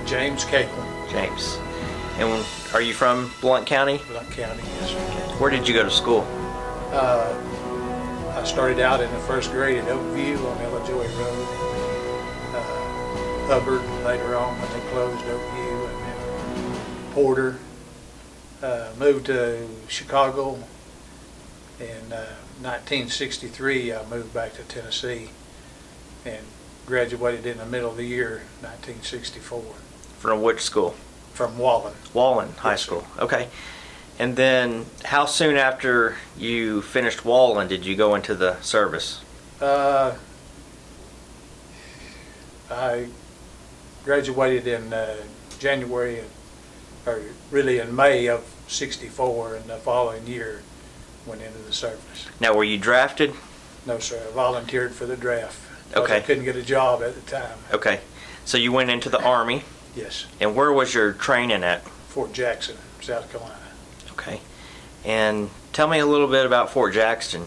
James Cagle. James. And are you from Blount County? Blount County, yes, sir. Where did you go to school? I started out in the first grade at Oakview on Illajoy Road. Hubbard later on when they closed Oakview, and then Porter. Moved to Chicago in 1963. I moved back to Tennessee and graduated in the middle of the year 1964. From which school? From Wallen. Wallen High School. Okay. And then how soon after you finished Wallen did you go into the service? I graduated in January, or really in May of '64, and the following year went into the service. Now, were you drafted? No, sir. I volunteered for the draft. Okay. I couldn't get a job at the time. Okay. So you went into the Army. Yes. And where was your training at? Fort Jackson, South Carolina. Okay. And tell me a little bit about Fort Jackson.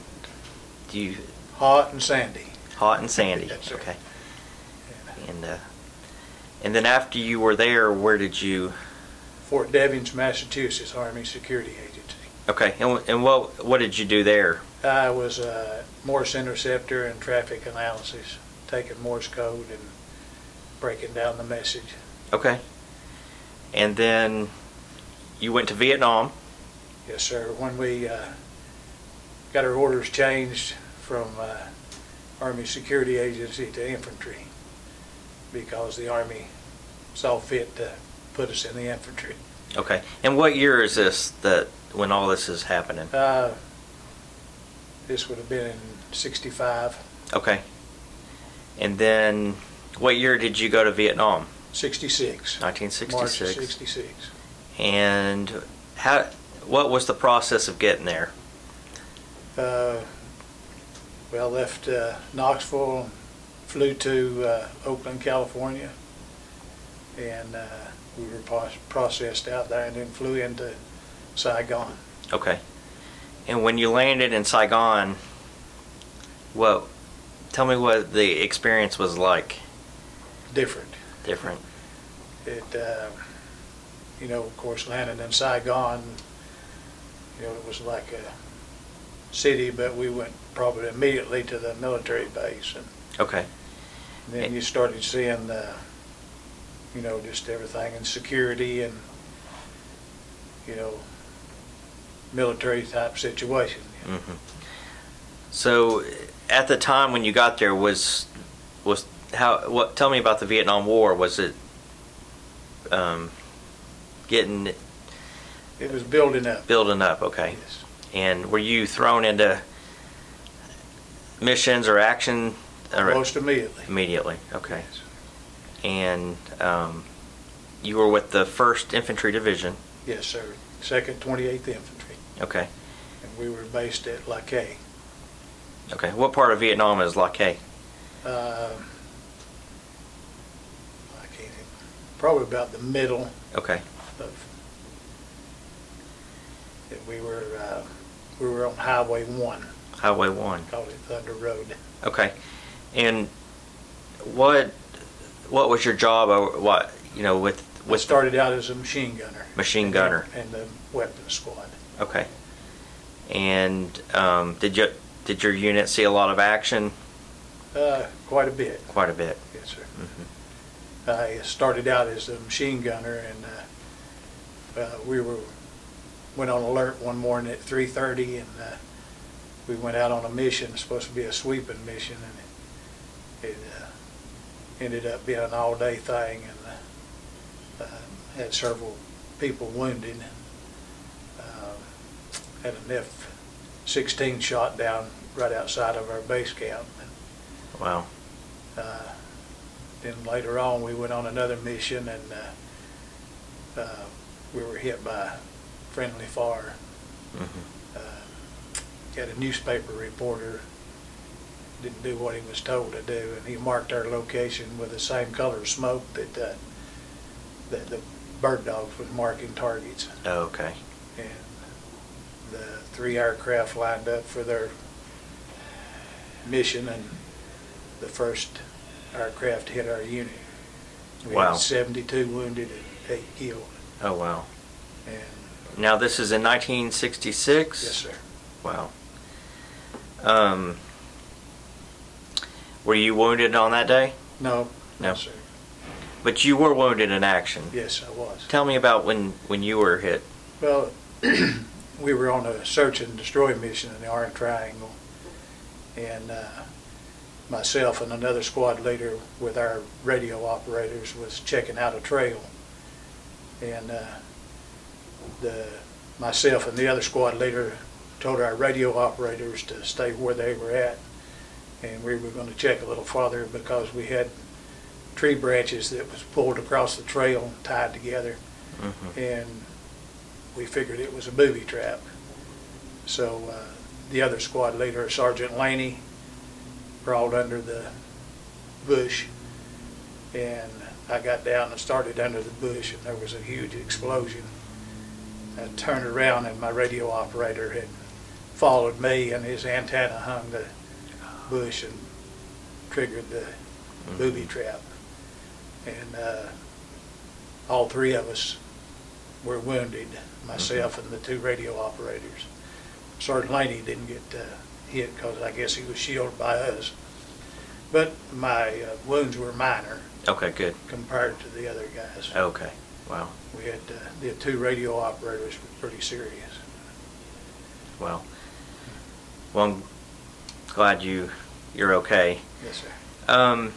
Hot and sandy. Hot and sandy. Yes, sir. Okay. And then after you were there, where did you? Fort Devens, Massachusetts, Army Security Agency. Okay. And what did you do there? I was a Morse interceptor and traffic analysis, taking Morse code and breaking down the message. Okay. And then you went to Vietnam. Yes, sir. When we got our orders changed from Army Security Agency to infantry, because the Army saw fit to put us in the infantry. Okay. And what year is this, when all this is happening? This would have been in '65. Okay. And then what year did you go to Vietnam? '66. 1966. March of '66. And what was the process of getting there? Well, left Knoxville, flew to Oakland, California, and we were processed out there, and then flew into Saigon. Okay. And when you landed in Saigon, tell me what the experience was like. Different. Different. It, of course, landing in Saigon, it was like a city, but we went probably immediately to the military base. And okay. then you started seeing, just everything in security and, military type situation. Mm-hmm. So, at the time when you got there, tell me about the Vietnam War. Was it getting? It was building up. Building up. Okay. Yes. And were you thrown into missions or action? Most immediately. Immediately. Okay. Yes. And you were with the 1st Infantry Division. Yes, sir. 2nd 28th Infantry. Okay. And we were based at La Caille. Okay. What part of Vietnam is La Caille? Probably about the middle. Okay. We were on Highway 1. Highway 1. Called it Thunder Road. Okay. And what was your job? I started out as a machine gunner. Machine gunner. And the weapons squad. Okay. And did your unit see a lot of action? Quite a bit. Quite a bit. Yes, sir. Mm-hmm. I started out as a machine gunner, and we went on alert one morning at 3:30, and we went out on a mission. It's supposed to be a sweeping mission, and it ended up being an all-day thing, and had several people wounded. Had an F-16 shot down right outside of our base camp. Wow. Then later on we went on another mission, and we were hit by friendly fire. Mm-hmm. Had a newspaper reporter, didn't do what he was told to do, and he marked our location with the same color smoke that the bird dogs was marking targets. Oh, okay. And the 3 aircraft lined up for their mission, and the first aircraft hit our unit. We Wow. had 72 wounded and 8 killed. Oh, wow. And Now, this is in 1966? yes, sir. Wow. Were you wounded on that day? No, No. sir. But you were wounded in action. Yes, I was. Tell me about when you were hit. Well, we were on a search and destroy mission in the Orange Triangle, and myself and another squad leader with our radio operators was checking out a trail, and myself and the other squad leader told our radio operators to stay where they were at, and we were going to check a little farther because we had tree branches that was pulled across the trail, tied together, and we figured it was a booby trap. So the other squad leader, Sergeant Laney, crawled under the bush, and I got down and started under the bush, and there was a huge explosion. I turned around, and my radio operator had followed me, and his antenna hung the bush and triggered the booby trap. And all 3 of us were wounded, myself and the 2 radio operators. Sergeant Laney didn't get hit because I guess he was shielded by us. But my wounds were minor. Okay, good. Compared to the other guys. Okay, wow. We had the 2 radio operators were pretty serious. Wow. Well, I'm glad you're okay. Yes, sir.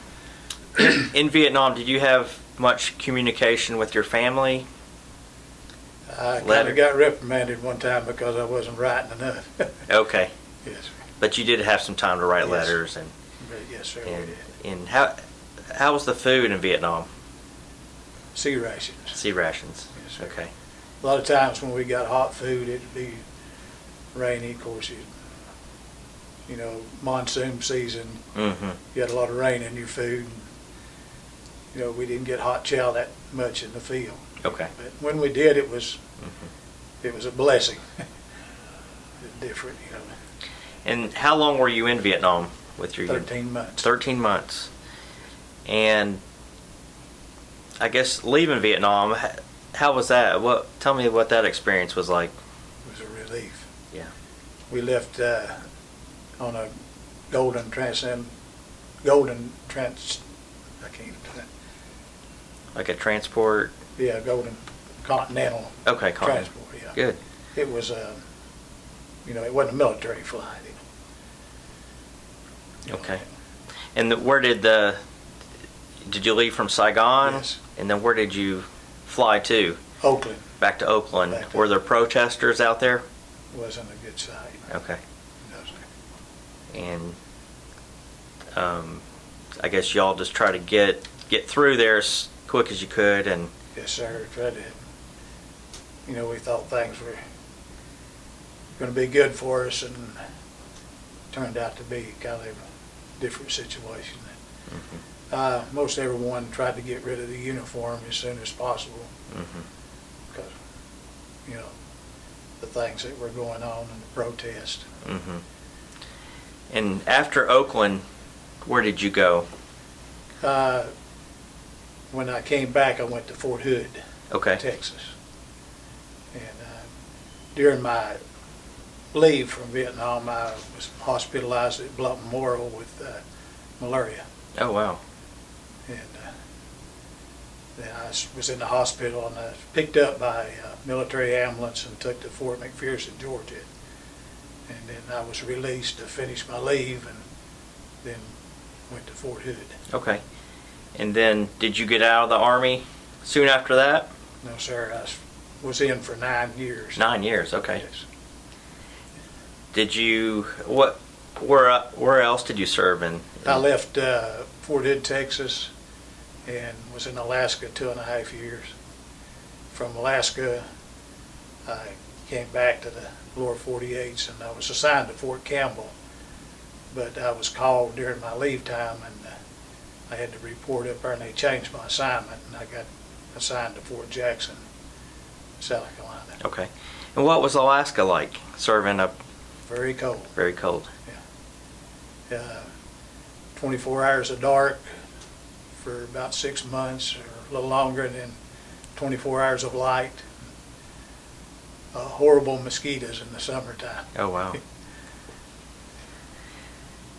In Vietnam, did you have much communication with your family? I kind of got reprimanded one time because I wasn't writing enough. Okay. Yes, sir. But you did have some time to write Yes. letters and Yes, sir. We did. and how was the food in Vietnam? Sea rations. Sea rations. Yes, sir. Okay. A lot of times when we got hot food, it'd be rainy. Of course, monsoon season. Mm-hmm. You had a lot of rain in your food. We didn't get hot chow that much in the field. Okay. But when we did, it was a blessing. It's different, And how long were you in Vietnam with your 13 months. 13 months. And I guess leaving Vietnam, how was that? Tell me what that experience was like. It was a relief. Yeah. We left on a Like a transport? Golden Continental. Okay, transport. Yeah. Good. It was it wasn't a military flight. Okay. And where did you leave from Saigon? Yes. And then where did you fly to? Oakland. Back to Oakland. Back to Were there protesters out there? Wasn't a good sight. Okay. No, sir. And I guess y'all just try to get through there as quick as you could, and Yes, sir. Tried to. We thought things were going to be good for us, and turned out to be kind of a different situation. Most everyone tried to get rid of the uniform as soon as possible because, the things that were going on in the protest. And after Oakland, where did you go? When I came back, I went to Fort Hood, Okay. Texas. And during my leave from Vietnam, I was hospitalized at Blount Memorial with malaria. Oh, wow. And then I was in the hospital, and I was picked up by a military ambulance and took to Fort McPherson, Georgia. And then I was released to finish my leave, and then went to Fort Hood. Okay. And then did you get out of the Army soon after that? No, sir. I was in for 9 years. 9 years, okay. Yes. Did you, where else did you serve in? I left Fort Hood, Texas, and was in Alaska 2.5 years. From Alaska, I came back to the lower 48s, and I was assigned to Fort Campbell. But I was called during my leave time, and I had to report up there, and they changed my assignment, and I got assigned to Fort Jackson, South Carolina. Okay. And what was Alaska like, serving up? Very cold. Very cold. Yeah. 24 hours of dark, for about 6 months or a little longer, and then 24 hours of light. Horrible mosquitoes in the summertime. Oh, wow.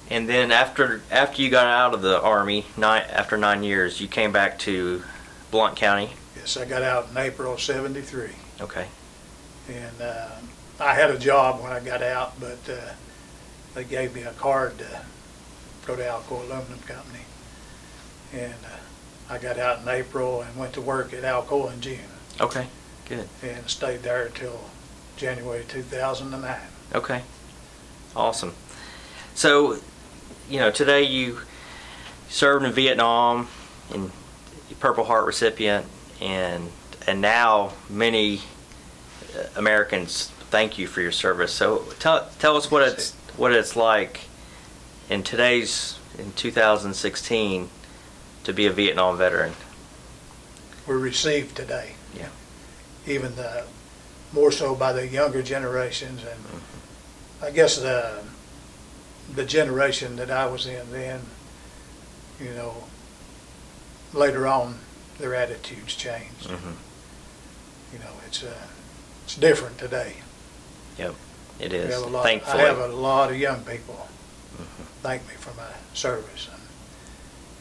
And then after you got out of the Army, after 9 years, you came back to Blount County? Yes, I got out in April of '73. Okay. And I had a job when I got out, but they gave me a card to go to Alcoa Aluminum Company. And I got out in April and went to work at Alcoa in June. Okay, good. And stayed there until January 2009. Okay, awesome. So, you know, today you served in Vietnam and Purple Heart recipient, and now many Americans thank you for your service. So tell us what it's like in 2016 to be a Vietnam veteran. We're received today. Yeah. Even more so by the younger generations, and I guess the generation that I was in then, you know, later on their attitudes changed. You know, it's different today. Yep, it is. Thankfully, I have a lot of young people thank me for my service, and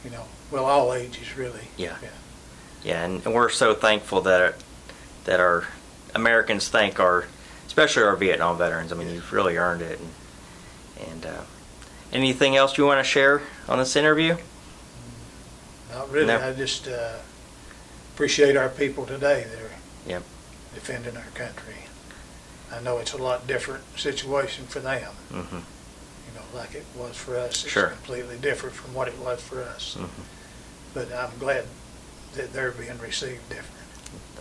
you know, well, all ages really. Yeah. Yeah, and we're so thankful that our Americans thank especially our Vietnam veterans. I mean, you've really earned it. And anything else you want to share on this interview? Not really. No. I just appreciate our people today. They're defending our country. I know it's a lot different situation for them. You know, like it was for us. It's completely different from what it was for us. But I'm glad that they're being received different.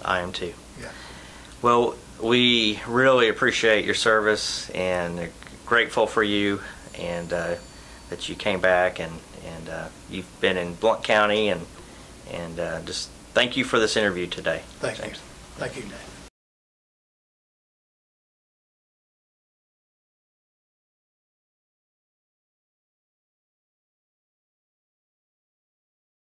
I am too. Yeah. Well, we really appreciate your service and grateful for you, and that you came back, and you've been in Blount County, and just thank you for this interview today. Thank you. Thank you, Dave.